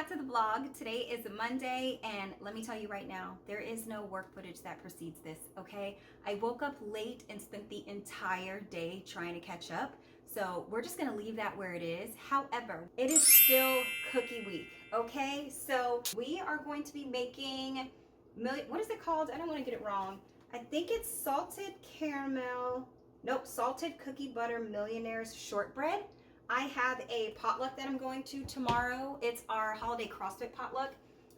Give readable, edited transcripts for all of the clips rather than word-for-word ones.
to the vlog. Today is Monday, and let me tell you right now, there is no work footage that precedes this, okay? I woke up late and spent the entire day trying to catch up, so we're just gonna leave that where it is. However, it is still cookie week, okay? So we are going to be making, what is it called? I don't wanna get it wrong. I think it's salted cookie butter Millionaire's shortbread. I have a potluck that I'm going to tomorrow. It's our holiday CrossFit potluck,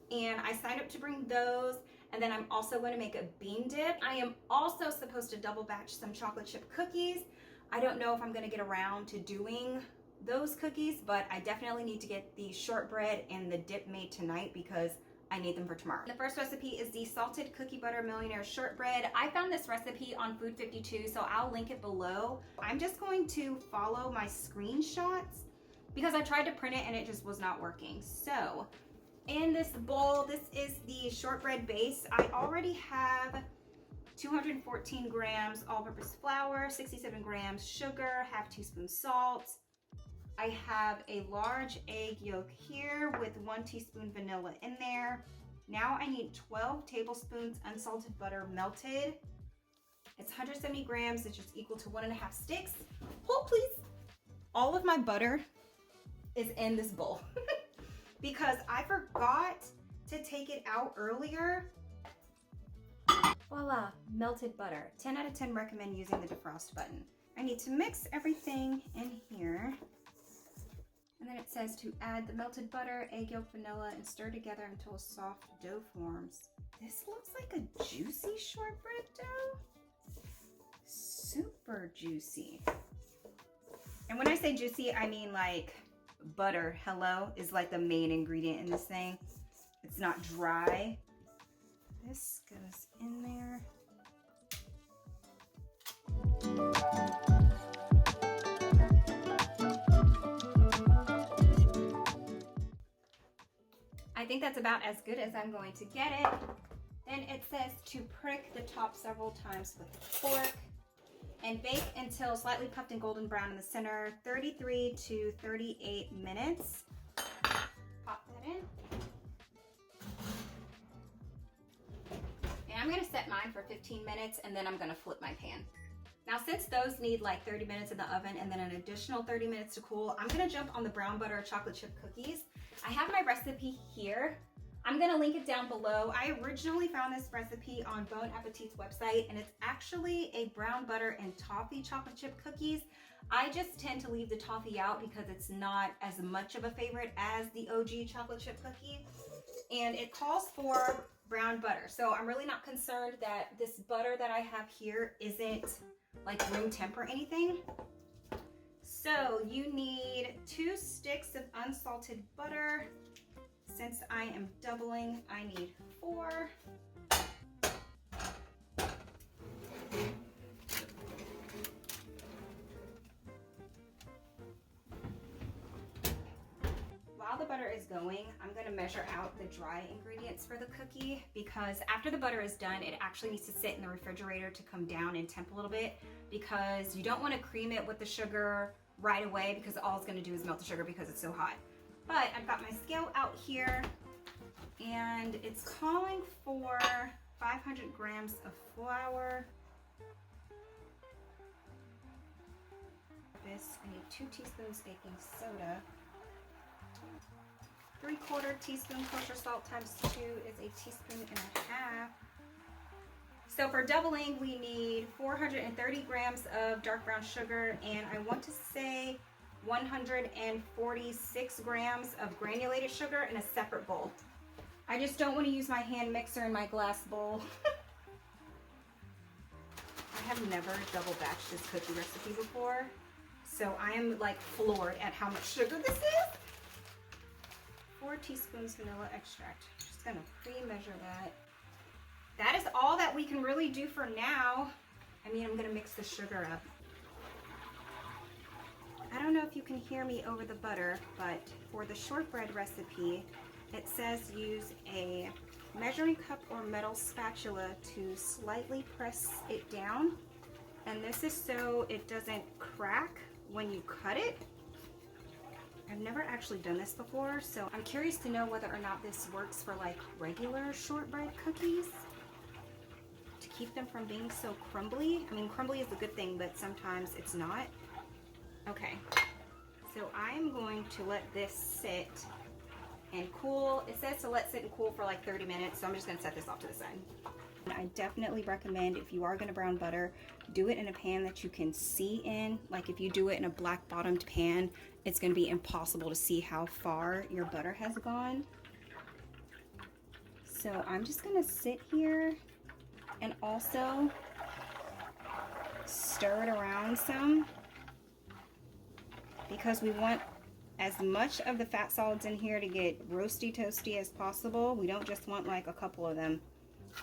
and I signed up to bring those, and then I'm also going to make a bean dip. I am also supposed to double batch some chocolate chip cookies. I don't know if I'm going to get around to doing those cookies, but I definitely need to get the shortbread and the dip made tonight because I need them for tomorrow. The first recipe is the salted cookie butter Millionaire shortbread. I found this recipe on Food 52, so I'll link it below. I'm just going to follow my screenshots because I tried to print it and it just was not working. So in this bowl, this is the shortbread base. I already have 214 grams all-purpose flour, 67 grams sugar, half teaspoon salt. I have a large egg yolk here with 1 teaspoon vanilla in there. Now I need 12 tablespoons unsalted butter melted. It's 170 grams, which is equal to 1.5 sticks. Hold please. All of my butter is in this bowl because I forgot to take it out earlier. Voila, melted butter. 10 out of 10 recommend using the defrost button. I need to mix everything in here. And then it says to add the melted butter, egg yolk, vanilla, and stir together until a soft dough forms. This looks like a juicy shortbread dough. Super juicy. And when I say juicy, I mean like butter, hello, is like the main ingredient in this thing. It's not dry. This goes in there. I think that's about as good as I'm going to get it. Then it says to prick the top several times with a fork and bake until slightly puffed and golden brown in the center, 33 to 38 minutes. Pop that in. And I'm gonna set mine for 15 minutes and then I'm gonna flip my pan. Now, since those need like 30 minutes in the oven and then an additional 30 minutes to cool, I'm gonna jump on the brown butter chocolate chip cookies. I have my recipe here. I'm gonna link it down below. I originally found this recipe on Bon Appetit's website, and it's actually a brown butter and toffee chocolate chip cookies. I just tend to leave the toffee out because it's not as much of a favorite as the OG chocolate chip cookie. And it calls for brown butter. So I'm really not concerned that this butter that I have here isn't like room temp or anything. So you need 2 sticks of unsalted butter. Since I am doubling, I need 4. While the butter is going, I'm going to measure out the dry ingredients for the cookie because after the butter is done, it actually needs to sit in the refrigerator to come down in temp a little bit because you don't want to cream it with the sugar right away because all it's going to do is melt the sugar because it's so hot. But I've got my scale out here and it's calling for 500 grams of flour. This, I need 2 teaspoons baking soda. 3/4 teaspoon kosher salt times 2 is 1.5 teaspoons. So for doubling, we need 430 grams of dark brown sugar, and I want to say 146 grams of granulated sugar in a separate bowl. I just don't want to use my hand mixer in my glass bowl. I have never double batched this cookie recipe before, so I am like floored at how much sugar this is. 4 teaspoons vanilla extract. Just gonna pre-measure that. That is all that we can really do for now. I mean, I'm gonna mix the sugar up. I don't know if you can hear me over the butter, but for the shortbread recipe, it says use a measuring cup or metal spatula to slightly press it down. And this is so it doesn't crack when you cut it. I've never actually done this before, so I'm curious to know whether or not this works for like regular shortbread cookies to keep them from being so crumbly. I mean, crumbly is a good thing, but sometimes it's not. Okay, so I'm going to let this sit and cool. It says to let sit and cool for like 30 minutes, so I'm just gonna set this off to the side. I definitely recommend, if you are gonna brown butter, do it in a pan that you can see in. Like if you do it in a black bottomed pan, it's gonna be impossible to see how far your butter has gone. So I'm just gonna sit here and also stir it around some, because we want as much of the fat solids in here to get roasty toasty as possible. We don't just want like a couple of them.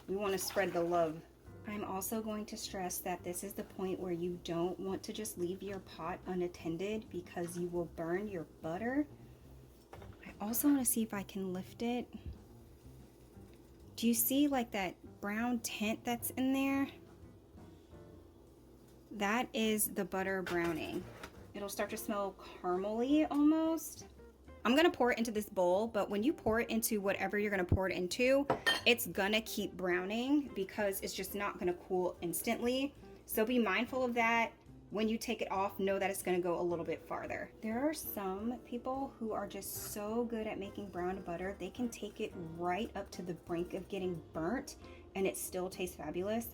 We want to spread the love. I'm also going to stress that this is the point where you don't want to just leave your pot unattended, because you will burn your butter. I also want to see if I can lift it. Do you see like that brown tint that's in there? That is the butter browning. It'll start to smell caramely almost. I'm gonna pour it into this bowl, but when you pour it into whatever you're gonna pour it into, it's gonna keep browning because it's just not gonna cool instantly. So be mindful of that. When you take it off, know that it's gonna go a little bit farther. There are some people who are just so good at making browned butter. They can take it right up to the brink of getting burnt and it still tastes fabulous.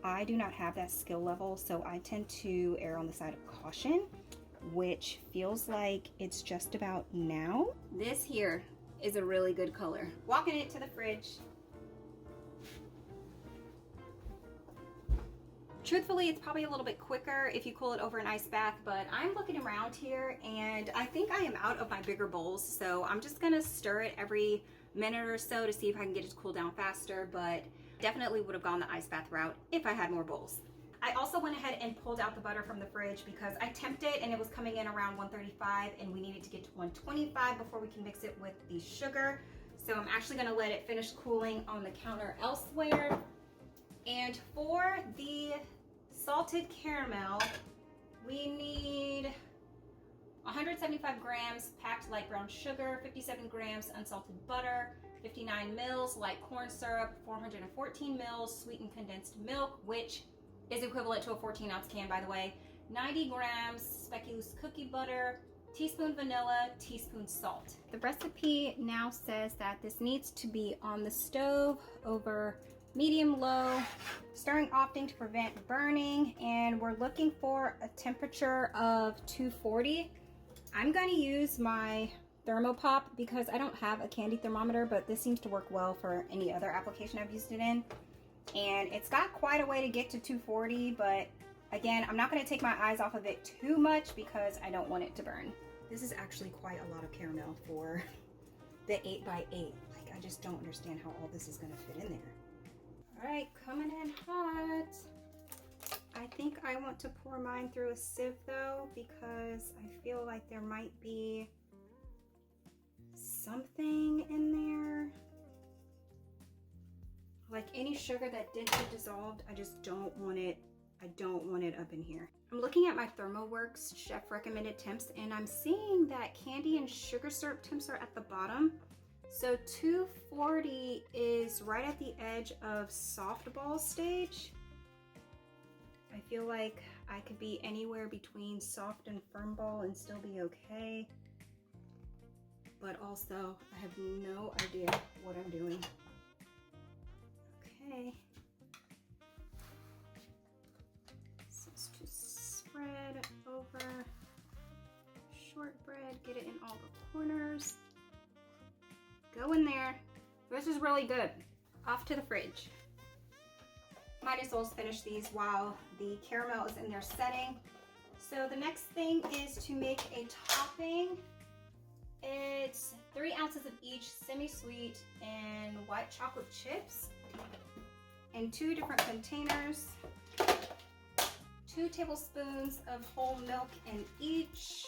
I do not have that skill level, so I tend to err on the side of caution, which feels like it's just about now. This here is a really good color. Walking it to the fridge. Truthfully, it's probably a little bit quicker if you cool it over an ice bath, but I'm looking around here and I think I am out of my bigger bowls, so I'm just gonna stir it every minute or so to see if I can get it to cool down faster, but definitely would have gone the ice bath route if I had more bowls. I also went ahead and pulled out the butter from the fridge because I temped it and it was coming in around 135 and we needed to get to 125 before we can mix it with the sugar. So I'm actually gonna let it finish cooling on the counter elsewhere. And for the salted caramel, we need 175 grams packed light brown sugar, 57 grams unsalted butter, 59 mils light corn syrup, 414 mils sweetened condensed milk, which is equivalent to a 14-ounce can, by the way, 90 grams speculoos cookie butter, teaspoon vanilla, teaspoon salt. The recipe now says that this needs to be on the stove over medium-low, stirring often to prevent burning, and we're looking for a temperature of 240. I'm going to use my Thermopop because I don't have a candy thermometer, but this seems to work well for any other application I've used it in. And it's got quite a way to get to 240, but again, I'm not going to take my eyes off of it too much because I don't want it to burn. This is actually quite a lot of caramel for the 8x8. Like, I just don't understand how all this is going to fit in there. All right, coming in hot. I think I want to pour mine through a sieve though, because I feel like there might be something in there. Like any sugar that did get dissolved, I just don't want it. I don't want it up in here. I'm looking at my ThermoWorks chef recommended temps and I'm seeing that candy and sugar syrup temps are at the bottom. So 240 is right at the edge of softball stage. I feel like I could be anywhere between soft and firm ball and still be okay. But also, I have no idea what I'm doing. Okay. So let's just spread over shortbread, get it in all the corners. Go in there. This is really good. Off to the fridge. Might as well finish these while the caramel is in there setting. So the next thing is to make a topping. It's 3 ounces of each semi-sweet and white chocolate chips in 2 different containers. 2 tablespoons of whole milk in each.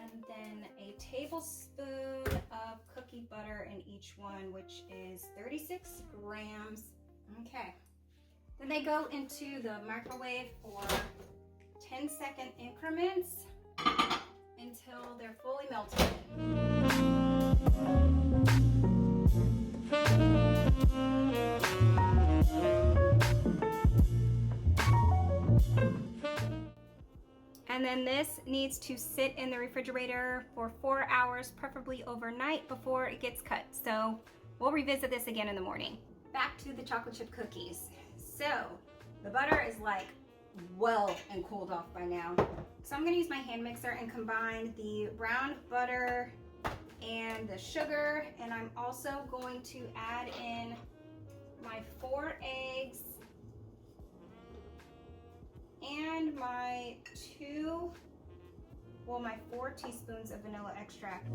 And then a tablespoon of cookie butter in each one, which is 36 grams. Okay. Then they go into the microwave for 10-second increments. And until they're fully melted. And then this needs to sit in the refrigerator for 4 hours, preferably overnight, before it gets cut. So we'll revisit this again in the morning. Back to the chocolate chip cookies. So the butter is like well and cooled off by now. So I'm gonna use my hand mixer and combine the brown butter and the sugar. And I'm also going to add in my 4 eggs and my 4 teaspoons of vanilla extract.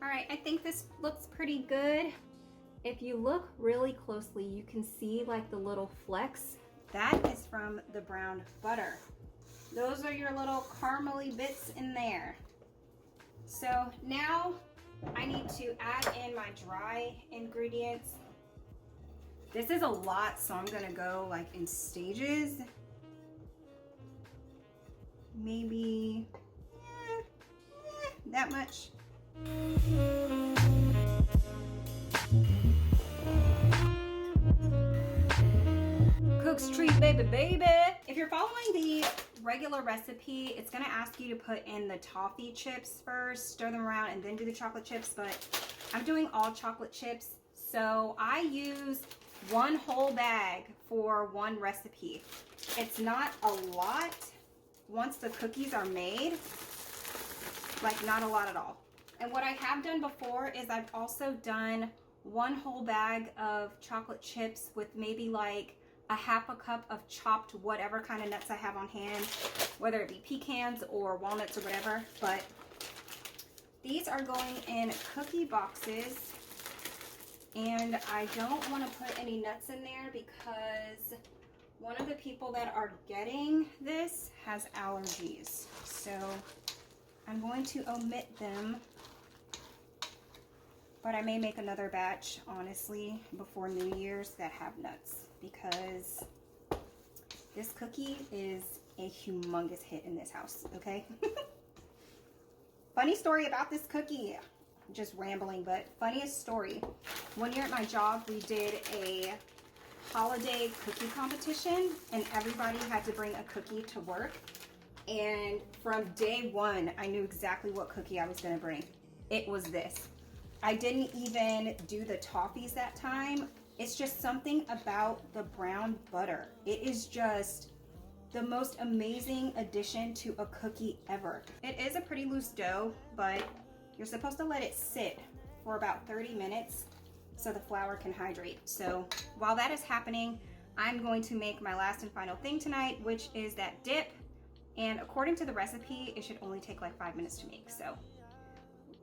All right, I think this looks pretty good. If you look really closely, you can see like the little flecks. That is from the brown butter. Those are your little caramely bits in there. So now I need to add in my dry ingredients. This is a lot, so I'm gonna go like in stages. Maybe that much. Cook's treat, baby, baby. If you're following the regular recipe, it's gonna ask you to put in the toffee chips first, stir them around, and then do the chocolate chips, but I'm doing all chocolate chips. So I use 1 whole bag for 1 recipe. It's not a lot once the cookies are made, like not a lot at all. And what I have done before is I've also done 1 whole bag of chocolate chips with maybe like a 1/2 cup of chopped whatever kind of nuts I have on hand, whether it be pecans or walnuts or whatever. But these are going in cookie boxes, and I don't want to put any nuts in there because one of the people that are getting this has allergies. So I'm going to omit them, but I may make another batch, honestly, before New Year's that have nuts, because this cookie is a humongous hit in this house, okay? Funny story about this cookie, just rambling, but funniest story. One year at my job, we did a holiday cookie competition, and everybody had to bring a cookie to work. And from day one, I knew exactly what cookie I was gonna bring. It was this. I didn't even do the toffees that time. It's just something about the brown butter. It is just the most amazing addition to a cookie ever. It is a pretty loose dough, but you're supposed to let it sit for about 30 minutes so the flour can hydrate. So while that is happening, I'm going to make my last and final thing tonight, which is that dip. And according to the recipe, it should only take like 5 minutes to make. So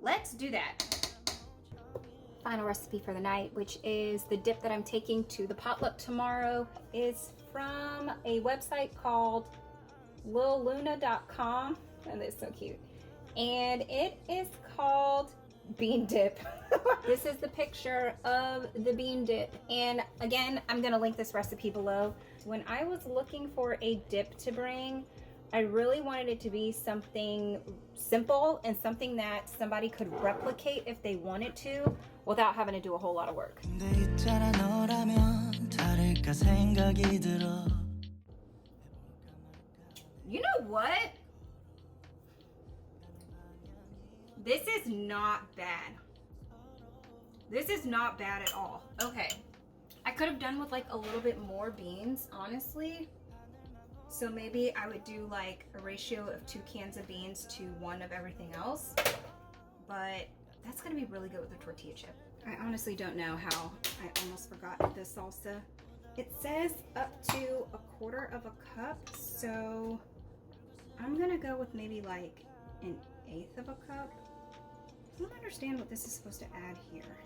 let's do that. Final recipe for the night, which is the dip that I'm taking to the potluck tomorrow, is from a website called lilluna.com, and it's so cute. And it is called bean dip. This is the picture of the bean dip. And again, I'm gonna link this recipe below. When I was looking for a dip to bring, I really wanted it to be something simple and something that somebody could replicate if they wanted to without having to do a whole lot of work. You know what? This is not bad. This is not bad at all. Okay. I could have done with like a little bit more beans, honestly. So maybe I would do like a ratio of 2 cans of beans to 1 of everything else. But that's gonna be really good with a tortilla chip. I honestly don't know how. I almost forgot the salsa. It says up to 1/4 cup, so I'm gonna go with maybe like 1/8 cup. I don't understand what this is supposed to add here.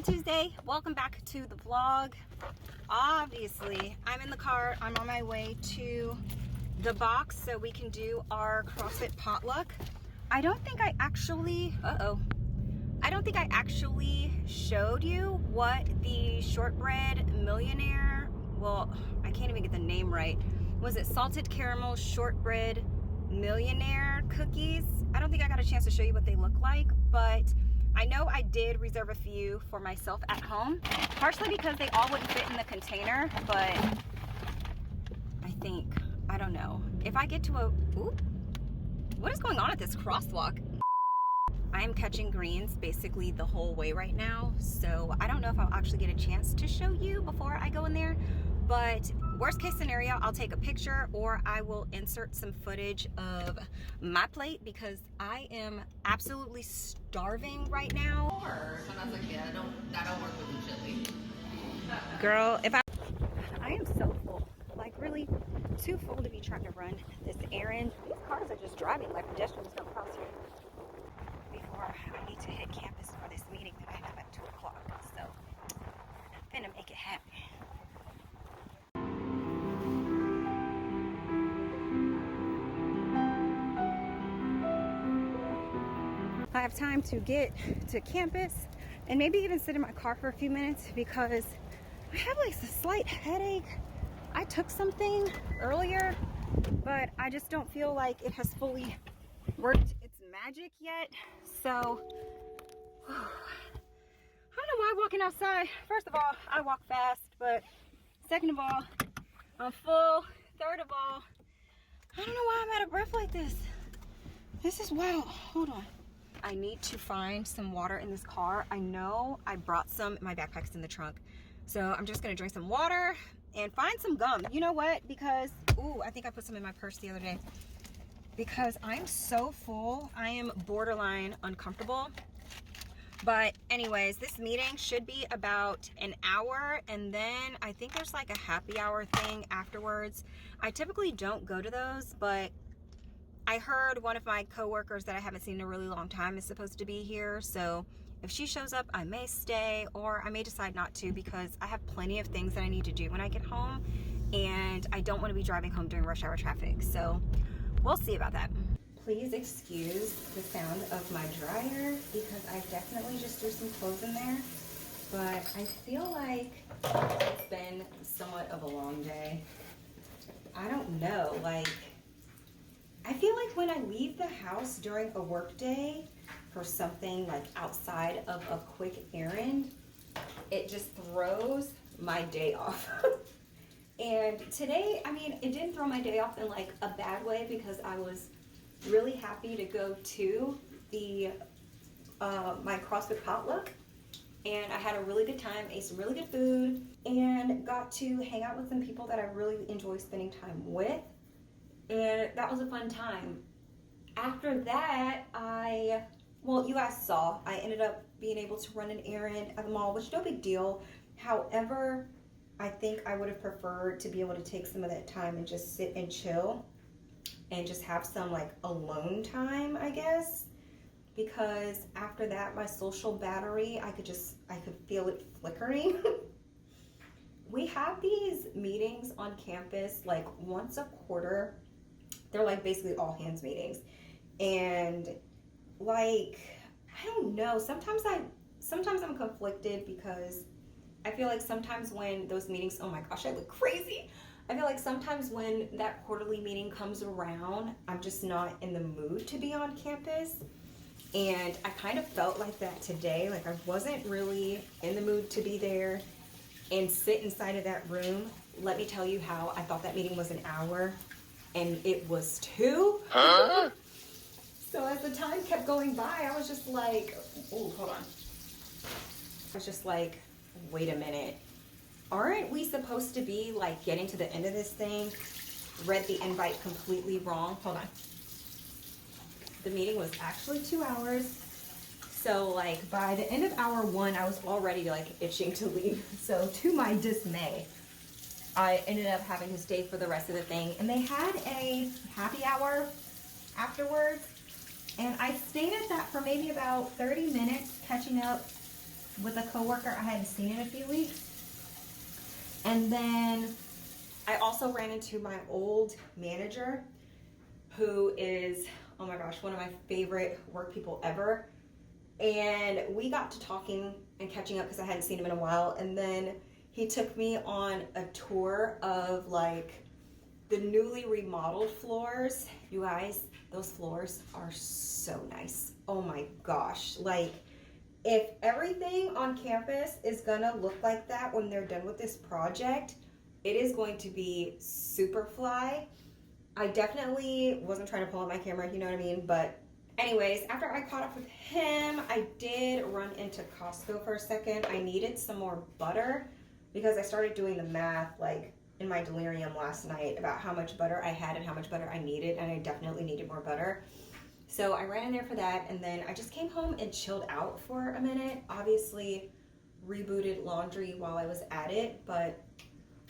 Tuesday. Welcome back to the vlog. Obviously, I'm in the car. I'm on my way to the box so we can do our CrossFit potluck. I don't think I actually, I don't think I actually showed you what the Shortbread Millionaire, well, I can't even get the name right. Was it salted caramel shortbread Millionaire cookies? I don't think I got a chance to show you what they look like, but I know I did reserve a few for myself at home, partially because they all wouldn't fit in the container, but I think, I don't know. If I get to a, ooh, what is going on at this crosswalk? I am catching greens basically the whole way right now, so I don't know if I'll actually get a chance to show you before I go in there, but worst case scenario, I'll take a picture or I will insert some footage of my plate because I am absolutely starving right now. Sometimes like, yeah, that don't work with the chili. Girl, I am so full, like really too full to be trying to run this errand. These cars are just driving like pedestrians don't cross here before I need to hit campus for this meeting that I have at 2 o'clock. So I'm gonna make it happen. I have time to get to campus and maybe even sit in my car for a few minutes because I have like a slight headache. I took something earlier, but I just don't feel like it has fully worked its magic yet. So I don't know why I'm walking outside. First of all, I walk fast, but second of all, I'm full. Third of all, I don't know why I'm out of breath like this. This is wild. Hold on. I need to find some water in this car. I know I brought some, my backpack's in the trunk. So I'm just gonna drink some water and find some gum. You know what? Because, ooh, I think I put some in my purse the other day. Because I'm so full, I am borderline uncomfortable. But anyways, this meeting should be about an hour, and then I think there's like a happy hour thing afterwards. I typically don't go to those, but I heard one of my coworkers that I haven't seen in a really long time is supposed to be here, so if she shows up, I may stay, or I may decide not to because I have plenty of things that I need to do when I get home, and I don't want to be driving home during rush hour traffic, so we'll see about that. Please excuse the sound of my dryer because I definitely just threw some clothes in there, but I feel like it's been somewhat of a long day. I don't know, like, I feel like when I leave the house during a work day for something like outside of a quick errand, it just throws my day off. And today, I mean, it didn't throw my day off in like a bad way because I was really happy to go to the my CrossFit potluck, and I had a really good time, ate some really good food, and got to hang out with some people that I really enjoy spending time with. And that was a fun time. After that, well, you guys saw, I ended up being able to run an errand at the mall, which is no big deal. However, I think I would have preferred to be able to take some of that time and just sit and chill and just have some like alone time, I guess. Because after that, my social battery, I could feel it flickering. We have these meetings on campus like once a quarter. They're like basically all hands meetings, and like, I don't know, sometimes I'm conflicted because I feel like sometimes when those meetings, oh my gosh, I look crazy. I feel like sometimes when that quarterly meeting comes around, I'm just not in the mood to be on campus. And I kind of felt like that today. Like I wasn't really in the mood to be there and sit inside of that room. Let me tell you how I thought that meeting was an hour and it was 2. Huh? So as the time kept going by, I was just like, oh, hold on. I was just like, wait a minute. Aren't we supposed to be like getting to the end of this thing? Read the invite completely wrong. Hold on. The meeting was actually 2 hours. So like by the end of hour 1, I was already like itching to leave. So to my dismay, I ended up having to stay for the rest of the thing. And they had a happy hour afterwards. And I stayed at that for maybe about 30 minutes, catching up with a coworker I hadn't seen in a few weeks. And then I also ran into my old manager, who is, oh my gosh, one of my favorite work people ever. And we got to talking and catching up because I hadn't seen him in a while. And then he took me on a tour of like the newly remodeled floors. You guys, those floors are so nice. Oh my gosh. Like, if everything on campus is gonna look like that when they're done with this project, it is going to be super fly. I definitely wasn't trying to pull out my camera, you know what I mean? But anyways, after I caught up with him, I did run into Costco for a second. I needed some more butter because I started doing the math like in my delirium last night about how much butter I had and how much butter I needed, and I definitely needed more butter. So I ran in there for that, and then I just came home and chilled out for a minute. Obviously rebooted laundry while I was at it, but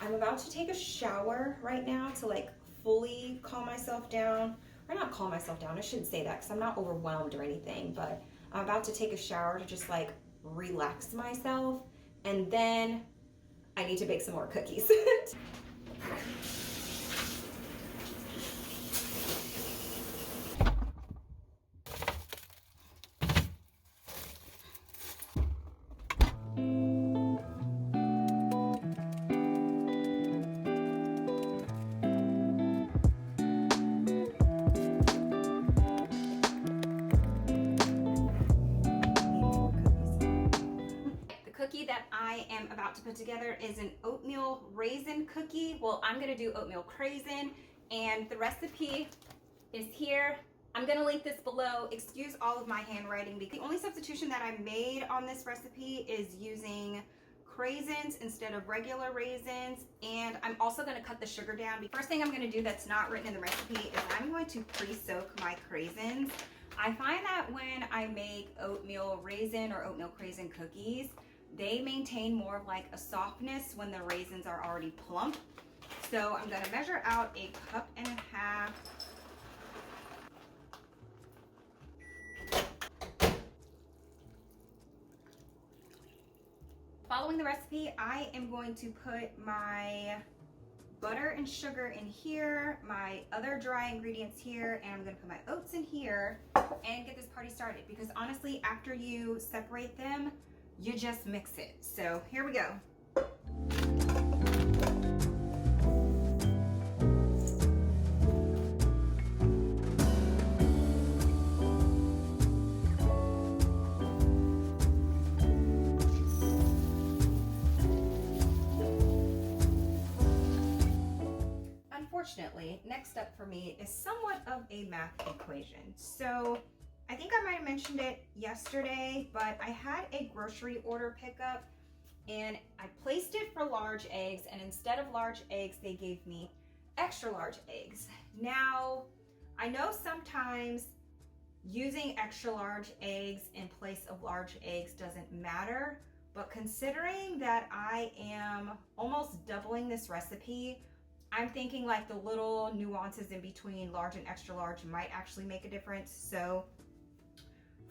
I'm about to take a shower right now to like fully calm myself down. Or not calm myself down, I shouldn't say that because I'm not overwhelmed or anything, but I'm about to take a shower to just like relax myself, and then I need to bake some more cookies. That I am about to put together is an oatmeal raisin cookie. Well, I'm gonna do oatmeal craisin, and the recipe is here. I'm gonna link this below. Excuse all of my handwriting because the only substitution that I made on this recipe is using craisins instead of regular raisins, and I'm also gonna cut the sugar down. The first thing I'm gonna do that's not written in the recipe is I'm going to pre-soak my craisins. I find that when I make oatmeal raisin or oatmeal craisin cookies, they maintain more of like a softness when the raisins are already plump. So I'm gonna measure out 1.5 cups. Following the recipe, I am going to put my butter and sugar in here, my other dry ingredients here, and I'm gonna put my oats in here and get this party started, because honestly, after you separate them, you just mix it. So here we go. Unfortunately, next up for me is somewhat of a math equation. So I think I might have mentioned it yesterday, but I had a grocery order pickup and I placed it for large eggs, and instead of large eggs, they gave me extra large eggs. Now, I know sometimes using extra large eggs in place of large eggs doesn't matter, but considering that I am almost doubling this recipe, I'm thinking like the little nuances in between large and extra large might actually make a difference. So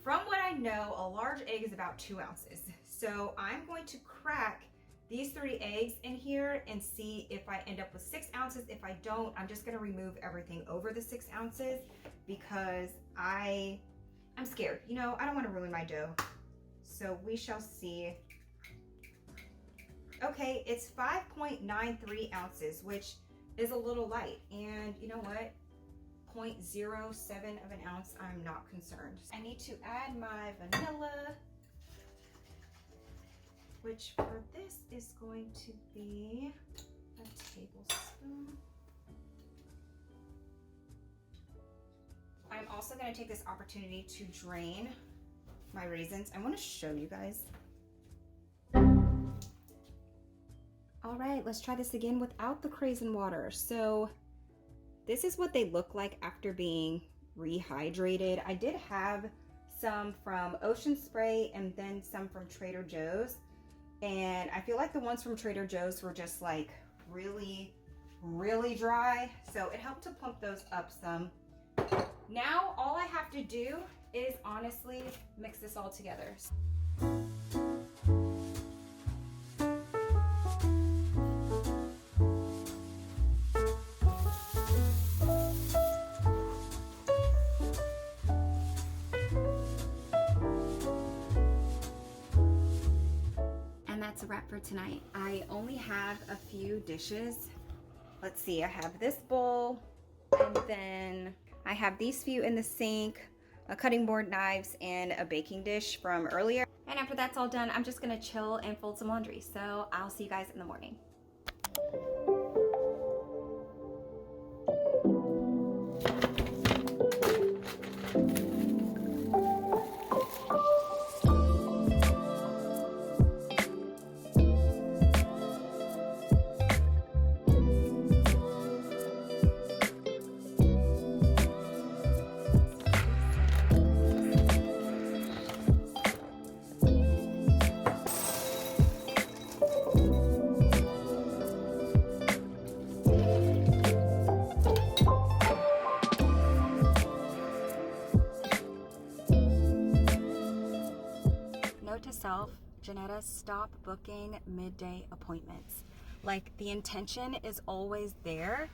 from what I know, a large egg is about 2 ounces. So I'm going to crack these 3 eggs in here and see if I end up with 6 ounces. If I don't, I'm just gonna remove everything over the 6 ounces because I'm scared. You know, I don't wanna ruin my dough. So we shall see. Okay, it's 5.93 ounces, which is a little light. And you know what? 0.07 of an ounce, I'm not concerned. I need to add my vanilla, which for this is going to be a tablespoon. I'm also going to take this opportunity to drain my raisins. I want to show you guys. All right, let's try this again without the craisin water. So this is what they look like after being rehydrated. I did have some from Ocean Spray and then some from Trader Joe's. And I feel like the ones from Trader Joe's were just like really, really dry. So it helped to plump those up some. Now, all I have to do is honestly mix this all together. wrap for tonight. I only have a few dishes. Let's see, I have this bowl, and then I have these few in the sink, a cutting board, knives, and a baking dish from earlier. And after that's all done, I'm just gonna chill and fold some laundry. So I'll see you guys in the morning. Note to self, Janetta, stop booking midday appointments. Like, the intention is always there,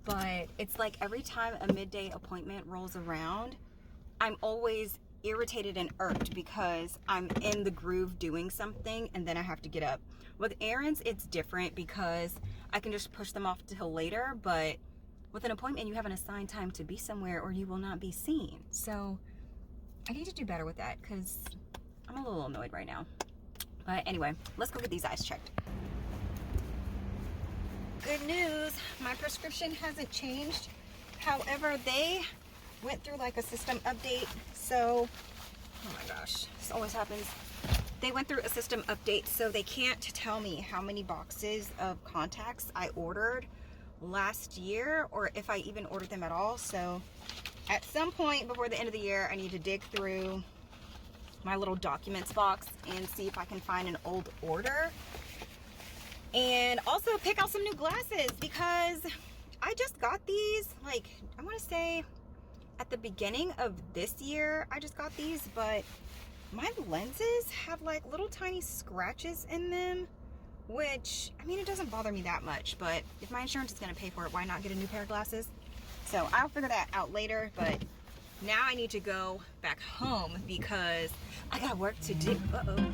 but it's like every time a midday appointment rolls around, I'm always irritated and irked because I'm in the groove doing something and then I have to get up. With errands, it's different because I can just push them off till later, but with an appointment, you have an assigned time to be somewhere or you will not be seen. So I need to do better with that because I'm a little annoyed right now. But anyway, let's go get these eyes checked. Good news, my prescription hasn't changed. However, they went through like a system update. So, oh my gosh, this always happens. They went through a system update, so they can't tell me how many boxes of contacts I ordered last year or if I even ordered them at all. So at some point before the end of the year, I need to dig through my little documents box and see if I can find an old order, and also pick out some new glasses because I just got these, like, I want to say at the beginning of this year I just got these, but my lenses have like little tiny scratches in them, which, I mean, it doesn't bother me that much, but if my insurance is going to pay for it, why not get a new pair of glasses? So I'll figure that out later, but now I need to go back home because I got work to do. Uh-oh.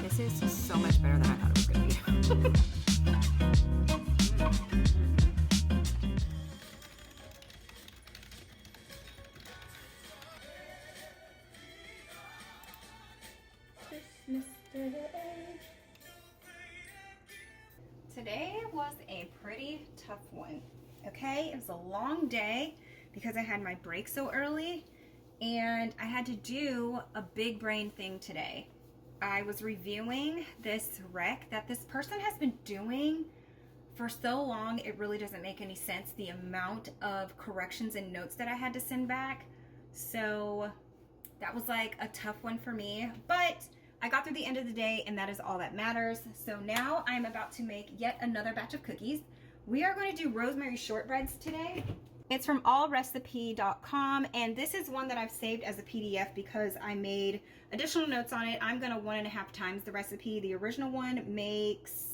This is so much better than I thought it was going to be. Christmas Day. Today was a pretty tough one, okay? It was a long day because I had my break so early and I had to do a big brain thing today. I was reviewing this rec that this person has been doing for so long, it really doesn't make any sense, the amount of corrections and notes that I had to send back. So that was like a tough one for me, but I got through the end of the day and that is all that matters. So now I'm about to make yet another batch of cookies. We are going to do rosemary shortbreads today. It's from allrecipe.com, and this is one that I've saved as a PDF because I made additional notes on it. I'm going to 1.5 times the recipe. The original one makes,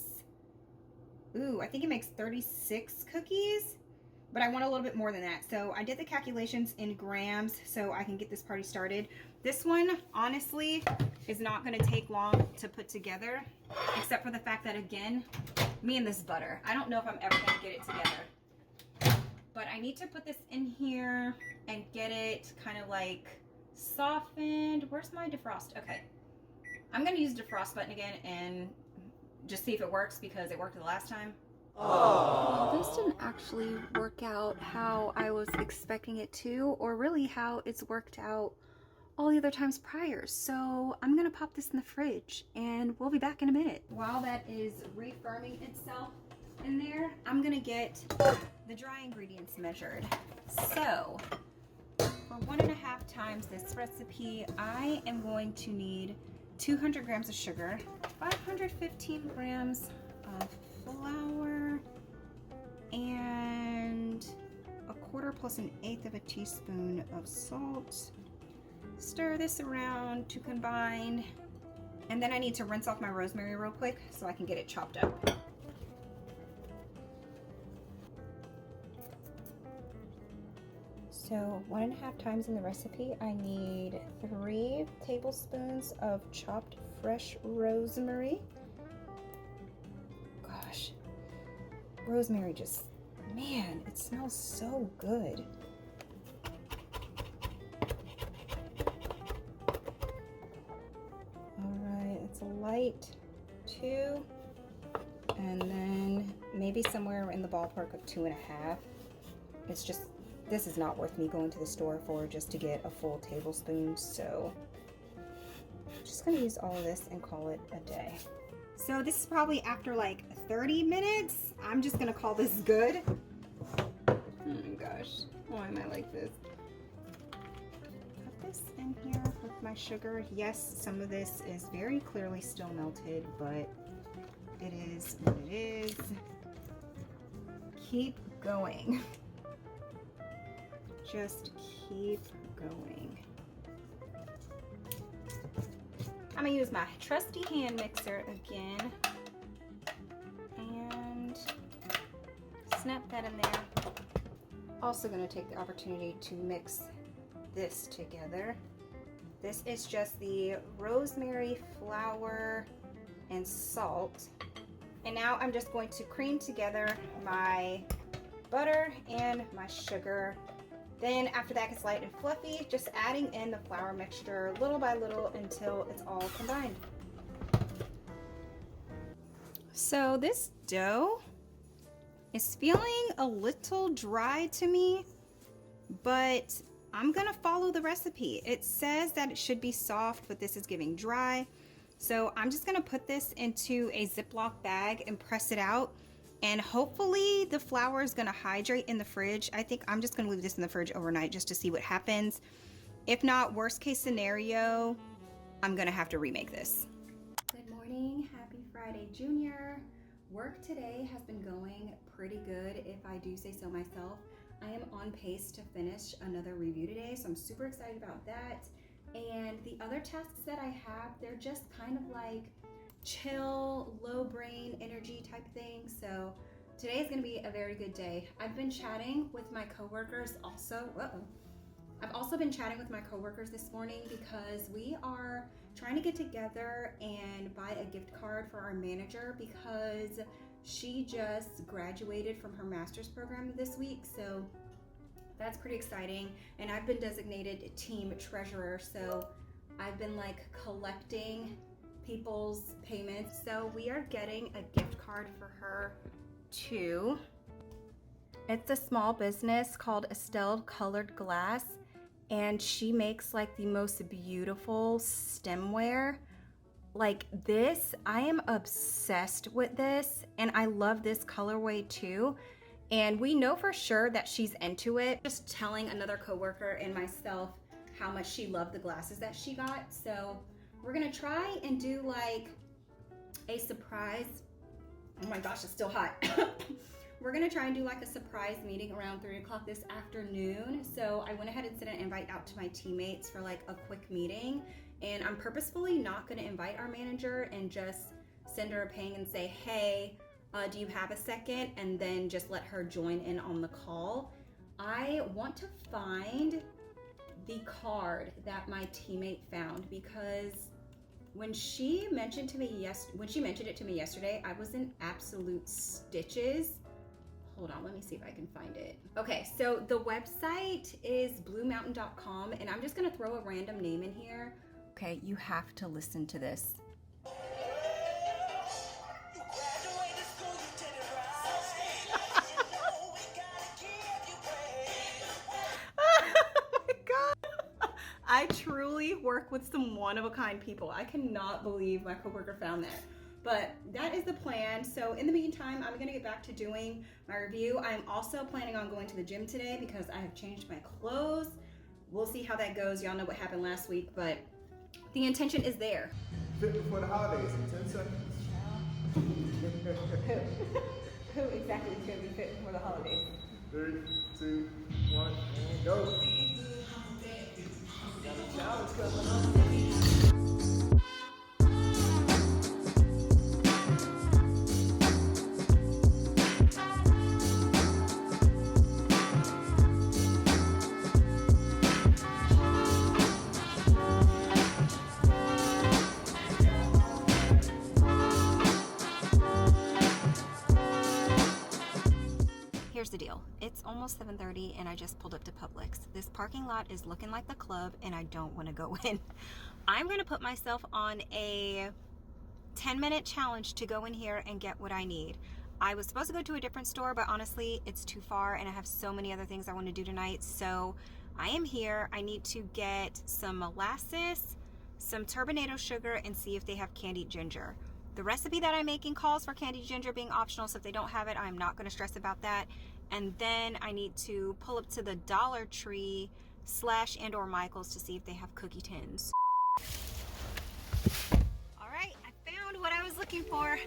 I think it makes 36 cookies, but I want a little bit more than that. So I did the calculations in grams so I can get this party started. This one, honestly, is not going to take long to put together, except for the fact that, again, me and this butter. I don't know if I'm ever going to get it together. But I need to put this in here and get it kind of like softened. Where's my defrost? Okay. I'm going to use the defrost button again and just see if it works because it worked the last time. Well, this didn't actually work out how I was expecting it to, or really how it's worked out all the other times prior. So I'm gonna pop this in the fridge and we'll be back in a minute. While that is refirming itself in there, I'm gonna get the dry ingredients measured. So for 1.5 times this recipe, I am going to need 200 grams of sugar, 515 grams of flour, and 1/4 plus 1/8 of a teaspoon of salt. Stir this around to combine, and then I need to rinse off my rosemary real quick so I can get it chopped up. So 1.5 times in the recipe, I need 3 tablespoons of chopped fresh rosemary. Gosh, rosemary just, man, it smells so good. All right, it's a light 2, and then maybe somewhere in the ballpark of 2.5. It's just, this is not worth me going to the store for just to get a full tablespoon, so I'm just gonna use all of this and call it a day. So this is probably after like 30 minutes. I'm just gonna call this good. Oh my gosh, why am I like this? Put this in here with my sugar. Yes, some of this is very clearly still melted, but it is what it is. Keep going. Just keep going. I'm gonna use my trusty hand mixer again and snap that in there. Also gonna take the opportunity to mix this together. This is just the rosemary, flour, and salt. And now I'm just going to cream together my butter and my sugar. Then after that gets light and fluffy, just adding in the flour mixture little by little until it's all combined. So this dough is feeling a little dry to me, but I'm gonna follow the recipe. It says that it should be soft, but this is giving dry. So I'm just gonna put this into a Ziploc bag and press it out. And hopefully the flour is gonna hydrate in the fridge. I think I'm just gonna leave this in the fridge overnight just to see what happens. If not, worst case scenario, I'm gonna have to remake this. Good morning, happy Friday, Junior. Work today has been going pretty good, if I do say so myself. I am on pace to finish another review today, so I'm super excited about that. And the other tasks that I have, they're just kind of like chill, low brain energy type thing. So today is gonna be a very good day. I've been chatting with my coworkers also. I've also been chatting with my coworkers this morning because we are trying to get together and buy a gift card for our manager because she just graduated from her master's program this week. So that's pretty exciting. And I've been designated team treasurer. So I've been like collecting people's payments. So we are getting a gift card for her too. It's a small business called Estelle Colored Glass, and she makes like the most beautiful stemware. Like this, I am obsessed with this, and I love this colorway too. And we know for sure that she's into it. Just telling another coworker and myself how much she loved the glasses that she got. So we're gonna try and do like a surprise. Oh my gosh, it's still hot. We're gonna try and do like a surprise meeting around 3 o'clock this afternoon. So I went ahead and sent an invite out to my teammates for like a quick meeting. And I'm purposefully not gonna invite our manager and just send her a ping and say, hey, do you have a second? And then just let her join in on the call. I want to find the card that my teammate found because when she mentioned it to me yesterday, I was in absolute stitches. Hold on, let me see if I can find it. Okay, so the website is bluemountain.com, and I'm just gonna throw a random name in here. Okay, you have to listen to this. I truly work with some one-of-a-kind people. I cannot believe my coworker found that. But that is the plan. So in the meantime, I'm gonna get back to doing my review. I'm also planning on going to the gym today because I have changed my clothes. We'll see how that goes. Y'all know what happened last week, but the intention is there. Fit before the holidays in 10 seconds. Who exactly is gonna be fit before the holidays? 3, 2, 1, and go. Challenge coming up. the deal. It's almost 7:30 and I just pulled up to Publix. This parking lot is looking like the club and I don't want to go in. I'm going to put myself on a 10-minute challenge to go in here and get what I need. I was supposed to go to a different store, but honestly, it's too far and I have so many other things I want to do tonight. So I am here. I need to get some molasses, some turbinado sugar, and see if they have candied ginger. The recipe that I'm making calls for candied ginger being optional, so if they don't have it, I'm not going to stress about that. And then I need to pull up to the Dollar Tree / and or Michael's to see if they have cookie tins. All right, I found what I was looking for.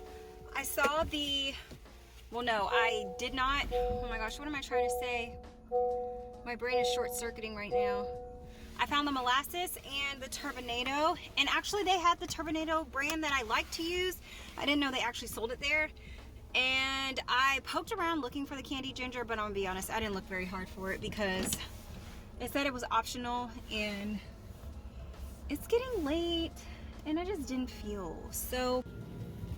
I saw the, well, no, I did not. Oh my gosh, what am I trying to say? My brain is short-circuiting right now. I found the molasses and the turbinado, and actually they had the turbinado brand that I like to use. I didn't know they actually sold it there. And I poked around looking for the candied ginger, but I'm gonna be honest, I didn't look very hard for it because it said it was optional, and it's getting late and I just didn't feel so.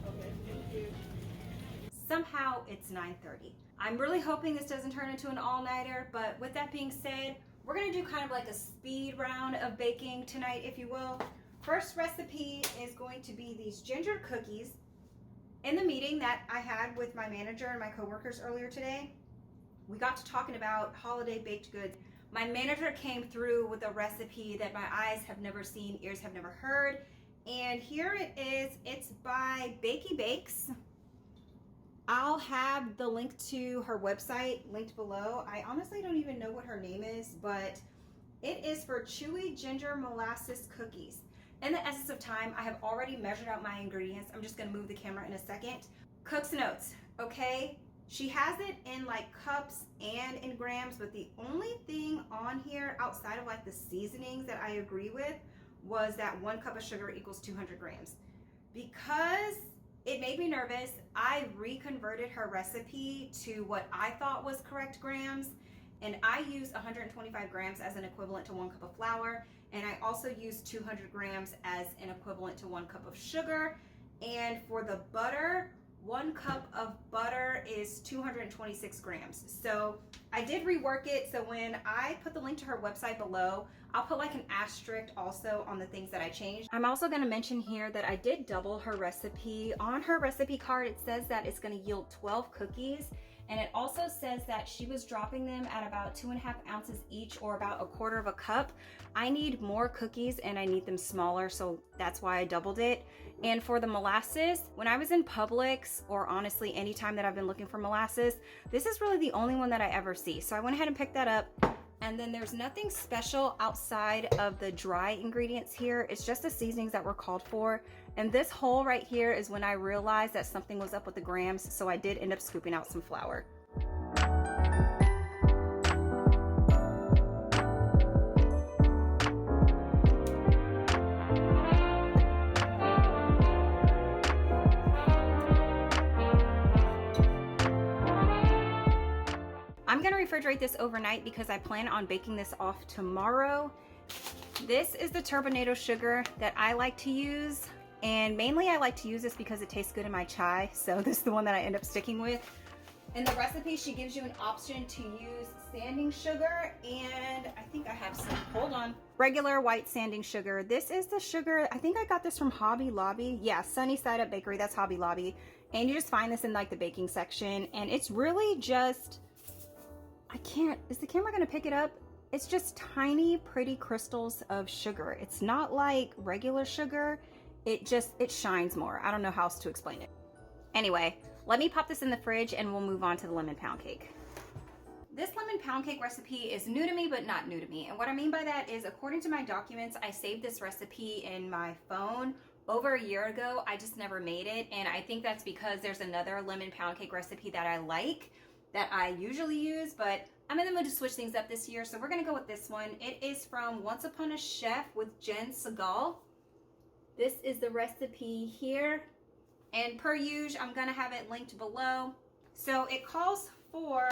Okay, thank you. Somehow it's 9:30. I'm really hoping this doesn't turn into an all-nighter, but with that being said, we're gonna do kind of like a speed round of baking tonight, if you will. First recipe is going to be these ginger cookies. In the meeting that I had with my manager and my coworkers earlier today, we got to talking about holiday baked goods. My manager came through with a recipe that my eyes have never seen, ears have never heard. And here it is. It's by Bakey Bakes. I'll have the link to her website linked below. I honestly don't even know what her name is, but it is for chewy ginger molasses cookies. In the essence of time, I have already measured out my ingredients. I'm just gonna move the camera in a second. Cooks Notes, okay? She has it in like cups and in grams, but the only thing on here outside of like the seasonings that I agree with was that 1 cup of sugar equals 200 grams. Because it made me nervous, I reconverted her recipe to what I thought was correct grams, and I use 125 grams as an equivalent to 1 cup of flour, and I also use 200 grams as an equivalent to 1 cup of sugar. And for the butter, 1 cup of butter is 226 grams. So I did rework it, so when I put the link to her website below, I'll put like an asterisk also on the things that I changed. I'm also going to mention here that I did double her recipe. On her recipe card, it says that it's going to yield 12 cookies. And it also says that she was dropping them at about 2.5 ounces each, or about 1/4 cup. I need more cookies and I need them smaller, so that's why I doubled it. And for the molasses, when I was in Publix, or honestly anytime that I've been looking for molasses, this is really the only one that I ever see. So I went ahead and picked that up. And then there's nothing special outside of the dry ingredients here. It's just the seasonings that were called for. And this hole right here is when I realized that something was up with the grams, so I did end up scooping out some flour. I'm gonna refrigerate this overnight because I plan on baking this off tomorrow. This is the turbinado sugar that I like to use, and mainly I like to use this because it tastes good in my chai, so this is the one that I end up sticking with. In the recipe, she gives you an option to use sanding sugar, and I think I have some, hold on, regular white sanding sugar. This is the sugar, I think I got this from Hobby Lobby. Yeah, Sunny Side Up Bakery, that's Hobby Lobby. And you just find this in like the baking section, and it's really just, I can't, is the camera gonna pick it up? It's just tiny, pretty crystals of sugar. It's not like regular sugar. It shines more. I don't know how else to explain it. Anyway, let me pop this in the fridge and we'll move on to the lemon pound cake. This lemon pound cake recipe is new to me, but not new to me. And what I mean by that is, according to my documents, I saved this recipe in my phone over a year ago. I just never made it. And I think that's because there's another lemon pound cake recipe that I like, that I usually use, but I'm in the mood to switch things up this year, so we're gonna go with this one. It is from Once Upon a Chef with Jen Segal. This is the recipe here, and per usual, I'm gonna have it linked below. So it calls for,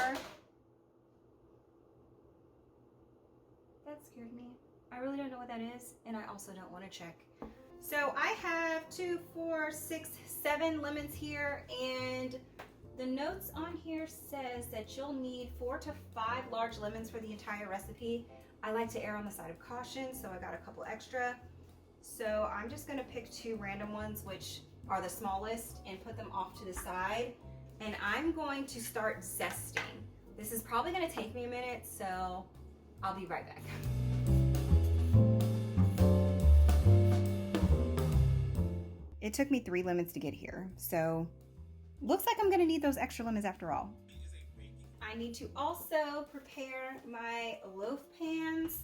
that scared me. I really don't know what that is, and I also don't wanna check. So I have 2, 4, 6, 7 lemons here, and The notes on here says that you'll need 4 to 5 large lemons for the entire recipe. I like to err on the side of caution, so I got a couple extra. So I'm just gonna pick 2 random ones, which are the smallest, and put them off to the side. And I'm going to start zesting. This is probably gonna take me a minute, so I'll be right back. It took me 3 lemons to get here, so looks like I'm gonna need those extra lemons after all. I need to also prepare my loaf pans,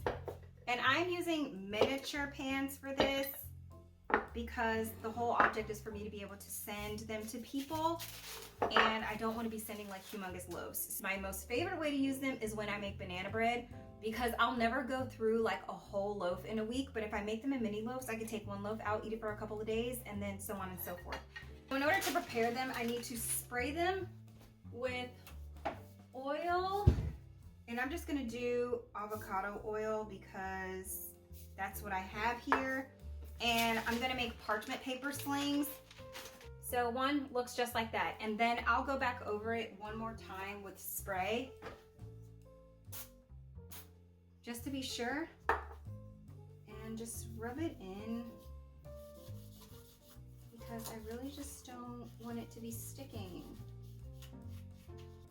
and I'm using miniature pans for this because the whole object is for me to be able to send them to people, and I don't want to be sending like humongous loaves. My most favorite way to use them is when I make banana bread, because I'll never go through like a whole loaf in a week, but if I make them in mini loaves, I can take 1 loaf out, eat it for a couple of days, and then so on and so forth. So in order to prepare them, I need to spray them with oil, and I'm just gonna do avocado oil because that's what I have here. And I'm gonna make parchment paper slings. So one looks just like that, and then I'll go back over it one more time with spray just to be sure, and just rub it in because I really just don't want it to be sticking.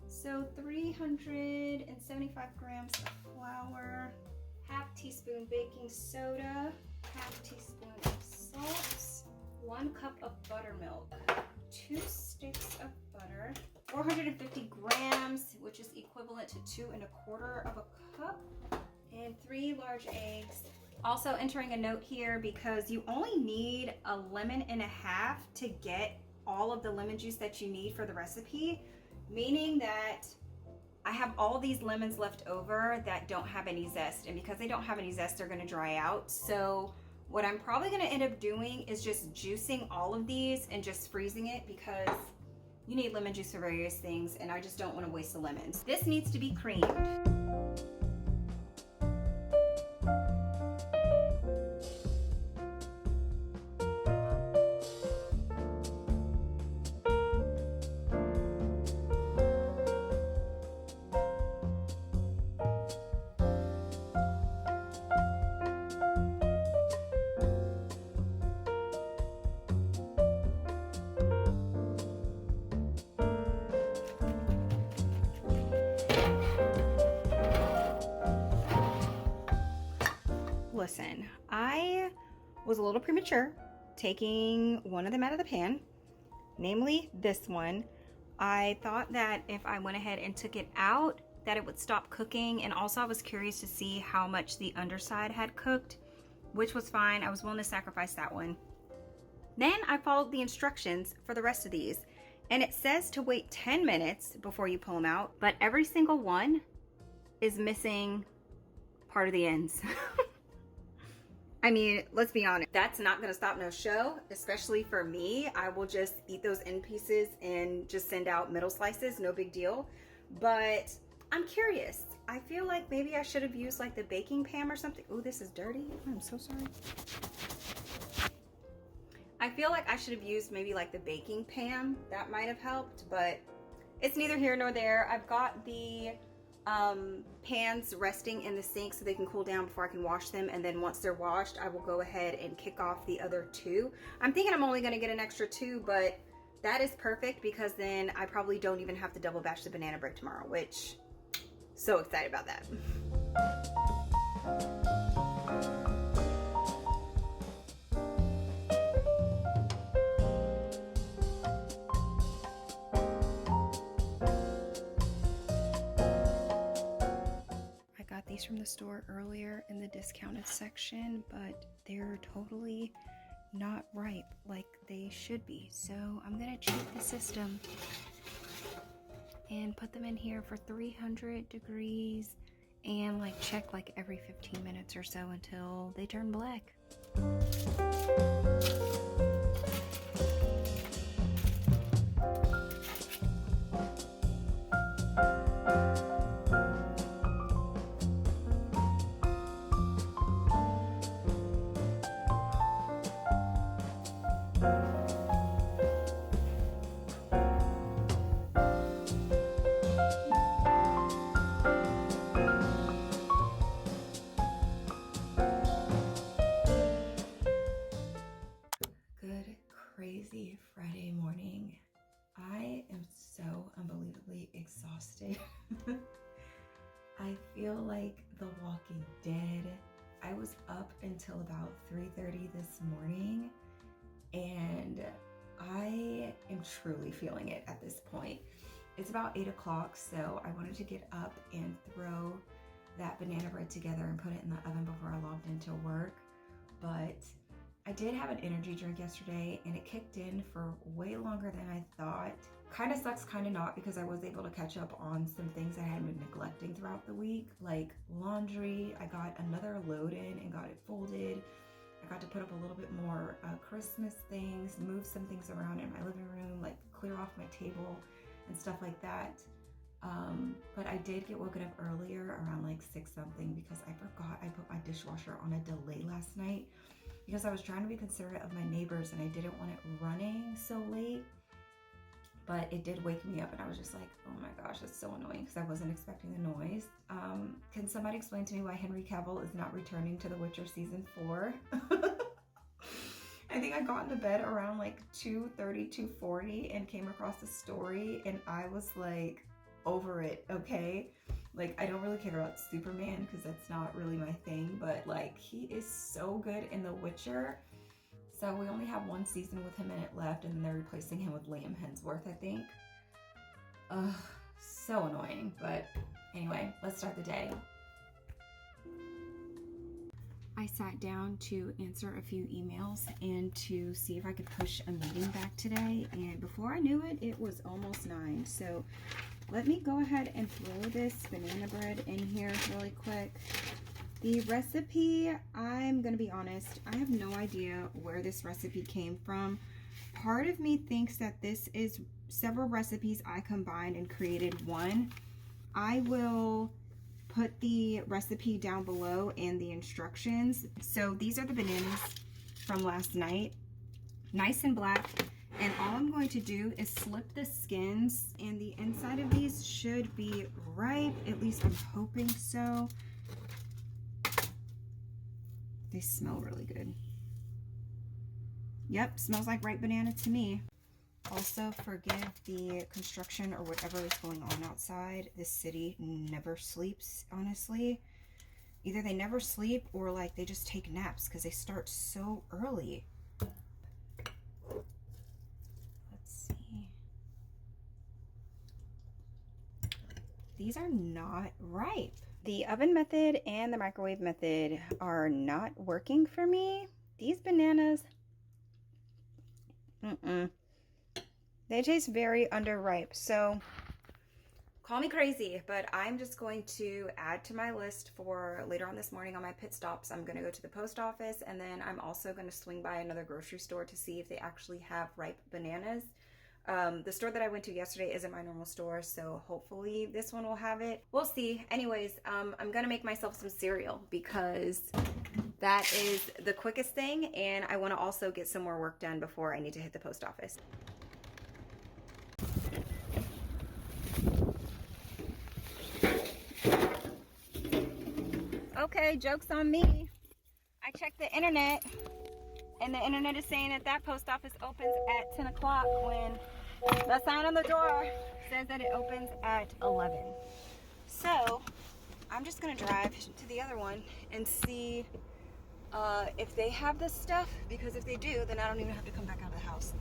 So 375 grams of flour, half teaspoon baking soda, half teaspoon of salt, 1 cup of buttermilk, 2 sticks of butter, 450 grams, which is equivalent to 2 1/4 of a cup, and 3 large eggs. Also entering a note here because you only need 1.5 lemons to get all of the lemon juice that you need for the recipe, meaning that I have all these lemons left over that don't have any zest, and because they don't have any zest, they're gonna dry out. So what I'm probably gonna end up doing is just juicing all of these and just freezing it, because you need lemon juice for various things, and I just don't wanna waste the lemons. This needs to be creamed. Listen, I was a little premature taking one of them out of the pan, namely this one. I thought that if I went ahead and took it out, that it would stop cooking, and also I was curious to see how much the underside had cooked, which was fine. I was willing to sacrifice that one. Then I followed the instructions for the rest of these, and it says to wait 10 minutes before you pull them out, but every single one is missing part of the ends. I mean, let's be honest, that's not gonna stop no show, especially for me. I will just eat those end pieces and just send out middle slices, no big deal. But I'm curious. I feel like maybe I should have used like the baking pan or something. Oh, this is dirty. I'm so sorry. I feel like I should have used maybe like the baking pan. That might have helped, but it's neither here nor there. I've got the pans resting in the sink so they can cool down before I can wash them, and then once they're washed, I will go ahead and kick off the other 2. I'm thinking I'm only going to get an extra 2, but that is perfect because then I probably don't even have to double batch the banana bread tomorrow, which so excited about that. These from the store earlier in the discounted section, but they're totally not ripe like they should be. So I'm gonna cheat the system and put them in here for 300 degrees and like check like every 15 minutes or so until they turn black. Good crazy Friday morning. I am so unbelievably exhausted. I feel like The Walking Dead. I was up until about 3:30 this morning and I am truly feeling it at this point. It's about 8 o'clock, so I wanted to get up and throw that banana bread together and put it in the oven before I logged into work. But I did have an energy drink yesterday and it kicked in for way longer than I thought. Kind of sucks, kind of not, because I was able to catch up on some things I had been neglecting throughout the week, like laundry. I got another load in and got it folded. I got to put up a little bit more Christmas things, move some things around in my living room, like clear off my table and stuff like that. But I did get woken up earlier around like 6 something because I forgot I put my dishwasher on a delay last night because I was trying to be considerate of my neighbors and I didn't want it running so late. But it did wake me up and I was just like, oh my gosh, that's so annoying because I wasn't expecting the noise. Can somebody explain to me why Henry Cavill is not returning to The Witcher season 4? I think I got into bed around like 2:30, 2:40 and came across the story and I was like over it, okay? Like, I don't really care about Superman because that's not really my thing, but like he is so good in The Witcher. So we only have 1 season with him in it left and then they're replacing him with Liam Hemsworth, I think. Ugh, so annoying, but anyway, let's start the day. I sat down to answer a few emails and to see if I could push a meeting back today, and before I knew it, it was almost 9. So let me go ahead and throw this banana bread in here really quick. The recipe, I'm gonna be honest, I have no idea where this recipe came from. Part of me thinks that this is several recipes I combined and created one. I will put the recipe down below and the instructions. So these are the bananas from last night, nice and black. And all I'm going to do is slip the skins, and the inside of these should be ripe. At least I'm hoping so. They smell really good. Yep, smells like ripe banana to me. Also, forgive the construction or whatever is going on outside. This city never sleeps, honestly. Either they never sleep or like they just take naps because they start so early. Let's see. These are not ripe. The oven method and the microwave method are not working for me. These bananas, they taste very underripe. So call me crazy, but I'm just going to add to my list for later on this morning on my pit stops. I'm going to go to the post office, and then I'm also going to swing by another grocery store to see if they actually have ripe bananas. The store that I went to yesterday isn't my normal store, so hopefully this one will have it. We'll see. Anyways, I'm gonna make myself some cereal because that is the quickest thing, and I want to also get some more work done before I need to hit the post office. Okay, joke's on me. I checked the internet, and the internet is saying that that post office opens at 10 o'clock when the sign on the door says that it opens at 11. So I'm just gonna drive to the other one and see if they have this stuff, because if they do, then I don't even have to come back out of the house.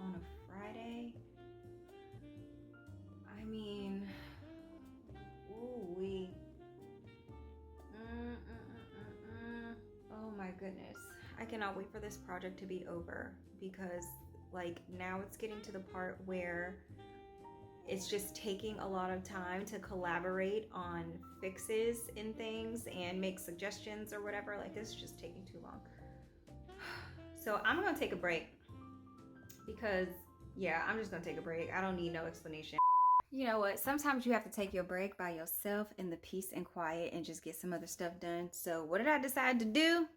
On a Friday. I mean, ooh-wee. Oh my goodness. I cannot wait for this project to be over because like now it's getting to the part where it's just taking a lot of time to collaborate on fixes in things and make suggestions or whatever. Like, this is just taking too long. So I'm gonna take a break because, yeah, I'm just gonna take a break. I don't need no explanation. You know what? Sometimes you have to take your break by yourself in the peace and quiet and just get some other stuff done. So what did I decide to do?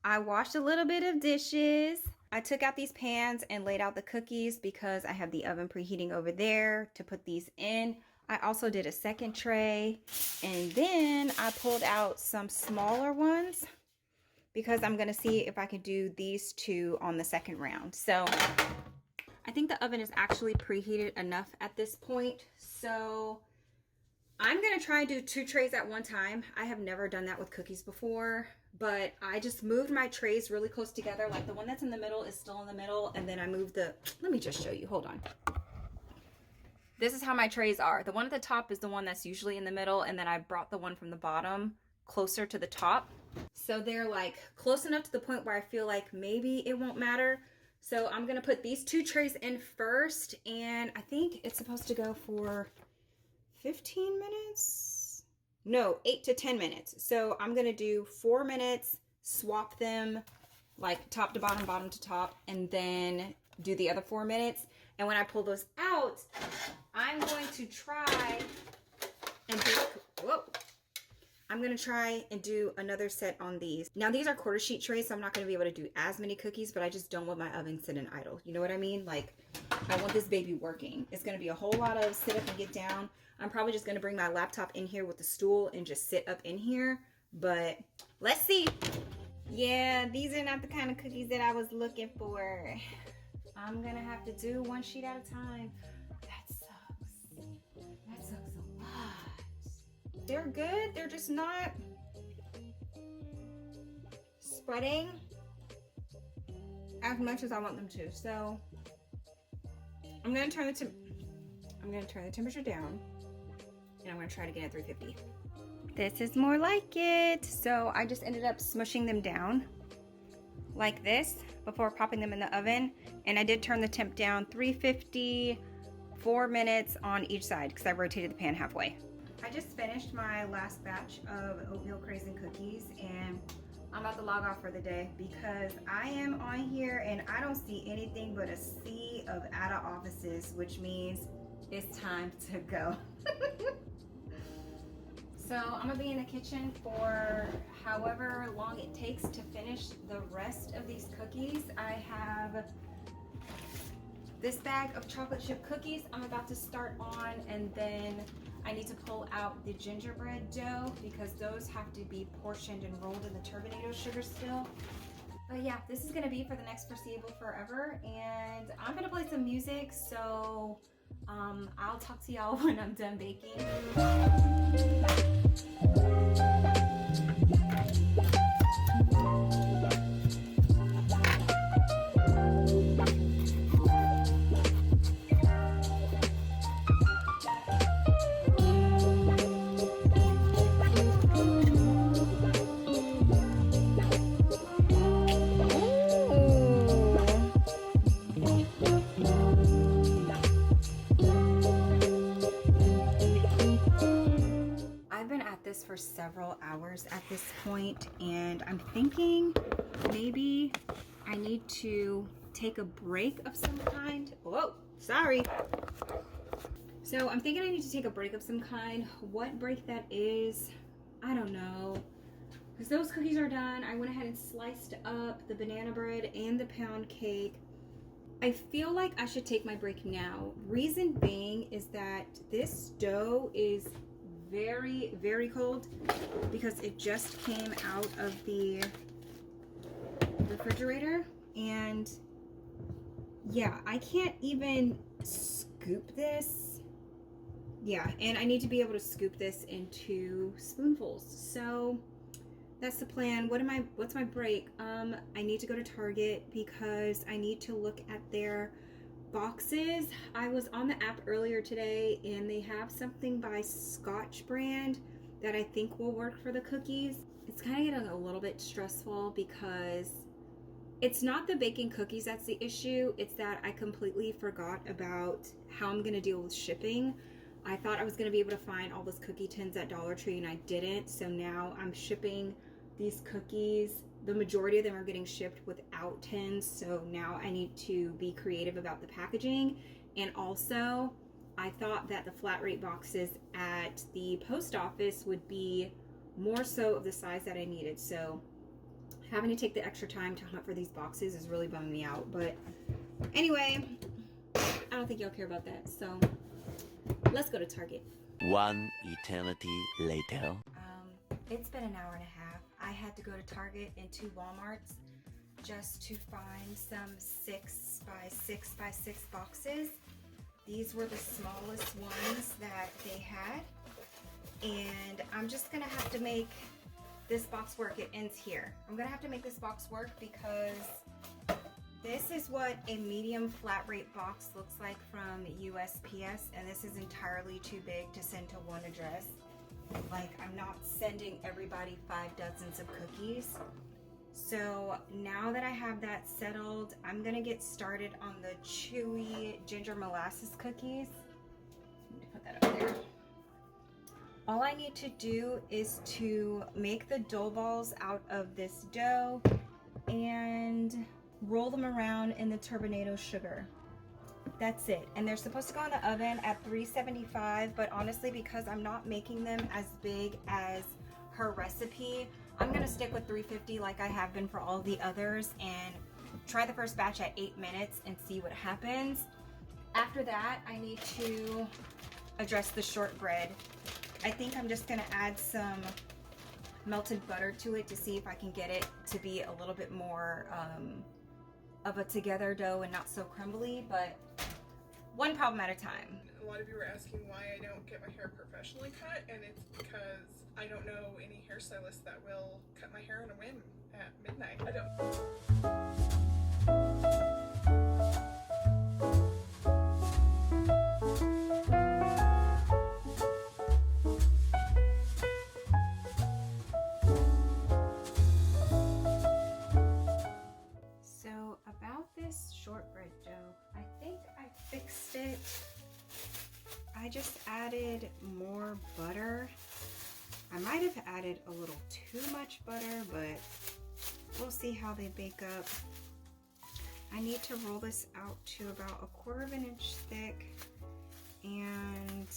I washed a little bit of dishes. I took out these pans and laid out the cookies because I have the oven preheating over there to put these in. I also did a second tray, and then I pulled out some smaller ones because I'm gonna see if I can do these two on the second round. So I think the oven is actually preheated enough at this point. So I'm gonna try and do 2 trays at one time. I have never done that with cookies before, but I just moved my trays really close together. Like, the one that's in the middle is still in the middle, and then I moved let me just show you, hold on. This is how my trays are. The one at the top is the one that's usually in the middle, and then I brought the one from the bottom closer to the top. So they're like close enough to the point where I feel like maybe it won't matter. So I'm gonna put these 2 trays in first, and I think it's supposed to go for 15 minutes? No, 8 to 10 minutes. So I'm gonna do 4 minutes, swap them like top to bottom, bottom to top, and then do the other 4 minutes. And when I pull those out, I'm going to try and do another set on these. Now, these are quarter sheet trays, so I'm not going to be able to do as many cookies, but I just don't want my oven sitting idle. You know what I mean? Like, I want this baby working. It's going to be a whole lot of sit up and get down. I'm probably just going to bring my laptop in here with the stool and just sit up in here, but let's see. Yeah, these are not the kind of cookies that I was looking for. I'm going to have to do 1 sheet at a time. That sucks. That sucks a lot. They're good. They're just not spreading as much as I want them to. So I'm gonna turn the temperature down, and I'm gonna try to get at 350. This is more like it. So I just ended up smushing them down like this before popping them in the oven, and I did turn the temp down 350, 4 minutes on each side because I rotated the pan halfway. I just finished my last batch of oatmeal craisin cookies, and I'm about to log off for the day because I am on here and I don't see anything but a sea of out of offices, which means it's time to go. So I'm gonna be in the kitchen for however long it takes to finish the rest of these cookies. I have this bag of chocolate chip cookies I'm about to start on, and then I need to pull out the gingerbread dough because those have to be portioned and rolled in the turbinado sugar still. But yeah, this is gonna be for the next foreseeable forever, and I'm gonna play some music, so I'll talk to y'all when I'm done baking. For several hours at this point, and I'm thinking maybe I need to take a break of some kind. Whoa, sorry. So I'm thinking I need to take a break of some kind. What break that is, I don't know, because those cookies are done. I went ahead and sliced up the banana bread and the pound cake. I feel like I should take my break now. Reason being is that this dough is very, very cold because it just came out of the refrigerator, and yeah, I can't even scoop this. Yeah, and I need to be able to scoop this into spoonfuls. So that's the plan. What's my break? I need to go to Target because I need to look at their boxes. I was on the app earlier today, and they have something by Scotch brand that I think will work for the cookies. It's kind of getting a little bit stressful because It's not the baking cookies that's the issue. It's that I completely forgot about how I'm gonna deal with shipping. I thought I was gonna be able to find all those cookie tins at Dollar Tree and I didn't. So now I'm shipping these cookies. The majority of them are getting shipped without tins. So now I need to be creative about the packaging. And also, I thought that the flat rate boxes at the post office would be more so of the size that I needed. So having to take the extra time to hunt for these boxes is really bumming me out. But anyway, I don't think y'all care about that. So let's go to Target. One eternity later. It's been an hour and a half. I had to go to Target and 2 Walmarts just to find some 6x6x6 boxes. These were the smallest ones that they had. And I'm just gonna have to make this box work. It ends here. I'm gonna have to make this box work because this is what a medium flat rate box looks like from USPS, and this is entirely too big to send to one address. Like, I'm not sending everybody 5 dozens of cookies. So now that I have that settled, I'm gonna get started on the chewy ginger molasses cookies. Let me put that up there. All I need to do is to make the dough balls out of this dough and roll them around in the turbinado sugar. That's it. And they're supposed to go in the oven at 375, but honestly, because I'm not making them as big as her recipe, I'm gonna stick with 350 like I have been for all the others and try the first batch at 8 minutes and see what happens. After that, I need to address the shortbread. I think I'm just gonna add some melted butter to it to see if I can get it to be a little bit more of a together dough and not so crumbly, but one problem at a time. A lot of you were asking why I don't get my hair professionally cut, and it's because I don't know any hairstylist that will cut my hair on a whim at midnight. I don't. So about this shortbread dough, I think I fixed it. I just added more butter. I might have added a little too much butter, but we'll see how they bake up. I need to roll this out to about 1/4 of an inch thick. And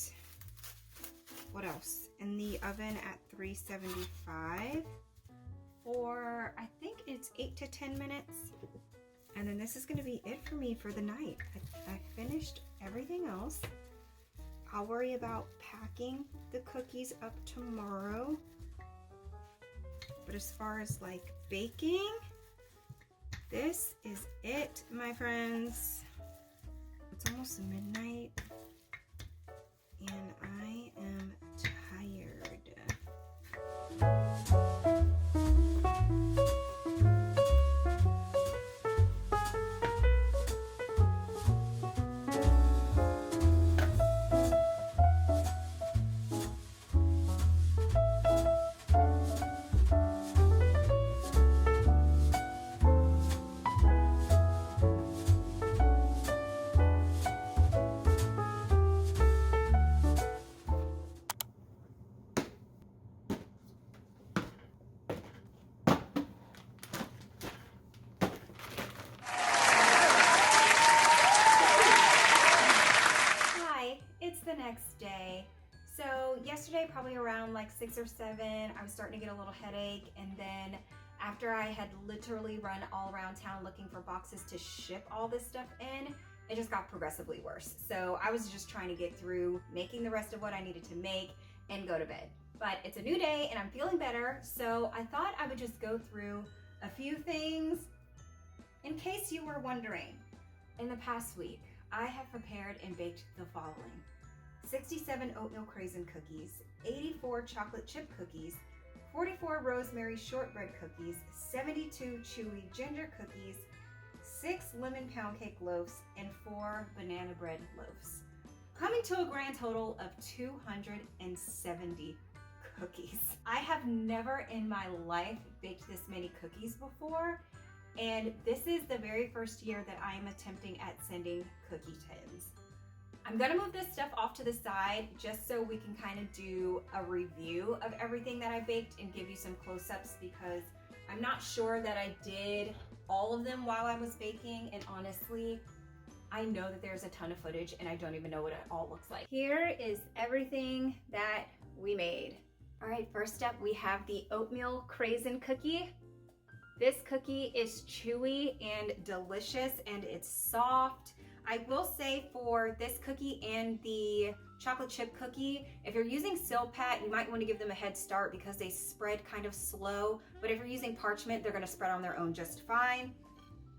what else? In the oven at 375 for, I think it's 8 to 10 minutes. And then this is gonna be it for me for the night. I finished everything else. I'll worry about packing the cookies up tomorrow. But as far as like baking, this is it, my friends. It's almost midnight and I am tired. Next day. So yesterday, probably around like 6 or 7, I was starting to get a little headache, and then after I had literally run all around town looking for boxes to ship all this stuff in, it just got progressively worse. So I was just trying to get through making the rest of what I needed to make and go to bed. But it's a new day and I'm feeling better, so I thought I would just go through a few things in case you were wondering. In the past week, I have prepared and baked the following: 67 oatmeal craisin cookies, 84 chocolate chip cookies, 44 rosemary shortbread cookies, 72 chewy ginger cookies, 6 lemon pound cake loaves, and 4 banana bread loaves, coming to a grand total of 270 cookies. I have never in my life baked this many cookies before, And this is the very first year that I am attempting at sending cookie tins. I'm gonna move this stuff off to the side just so we can kind of do a review of everything that I baked and give you some close-ups, because I'm not sure that I did all of them while I was baking, and honestly, I know that there's a ton of footage and I don't even know what it all looks like. Here is everything that we made. All right, first up we have the oatmeal craisin cookie. This cookie is chewy and delicious and it's soft. I will say for this cookie and the chocolate chip cookie, if you're using Silpat, you might want to give them a head start because they spread kind of slow, but if you're using parchment, they're gonna spread on their own just fine.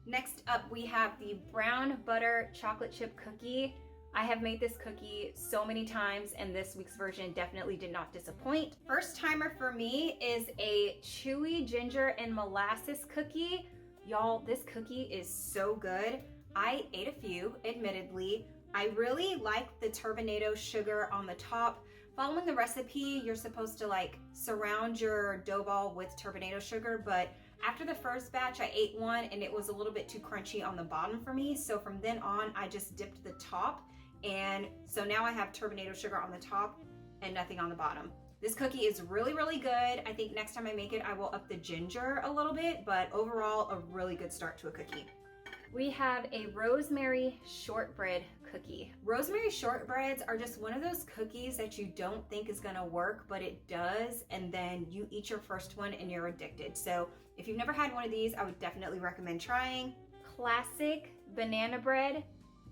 Next up, we have the brown butter chocolate chip cookie. I have made this cookie so many times and this week's version definitely did not disappoint. First timer for me is a chewy ginger and molasses cookie. Y'all, this cookie is so good. I ate a few, admittedly. I really like the turbinado sugar on the top. Following the recipe, you're supposed to like surround your dough ball with turbinado sugar, but after the first batch, I ate one and it was a little bit too crunchy on the bottom for me. So from then on, I just dipped the top. And so now I have turbinado sugar on the top and nothing on the bottom. This cookie is really, really good. I think next time I make it, I will up the ginger a little bit, but overall, a really good start to a cookie. We have a rosemary shortbread cookie. Rosemary shortbreads are just one of those cookies that you don't think is gonna work, but it does, and then you eat your first one and you're addicted. So if you've never had one of these, I would definitely recommend trying. Classic banana bread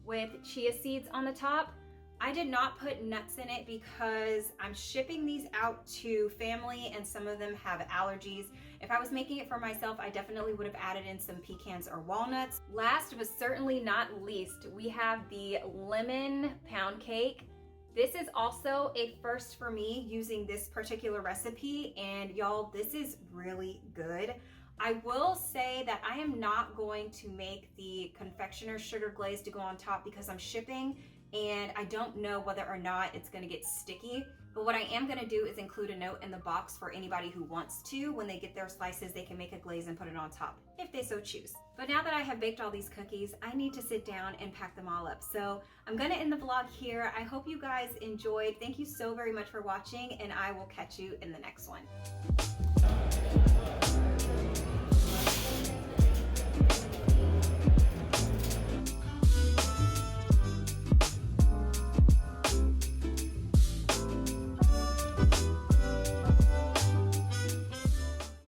with chia seeds on the top. I did not put nuts in it because I'm shipping these out to family and some of them have allergies. If I was making it for myself, I definitely would have added in some pecans or walnuts. Last but certainly not least, we have the lemon pound cake. This is also a first for me using this particular recipe, and y'all, this is really good. I will say that I am not going to make the confectioner sugar glaze to go on top because I'm shipping and I don't know whether or not it's gonna get sticky. But what I am gonna do is include a note in the box for anybody who wants to. When they get their slices, they can make a glaze and put it on top, if they so choose. But now that I have baked all these cookies, I need to sit down and pack them all up. So I'm gonna end the vlog here. I hope you guys enjoyed. Thank you so very much for watching, and I will catch you in the next one.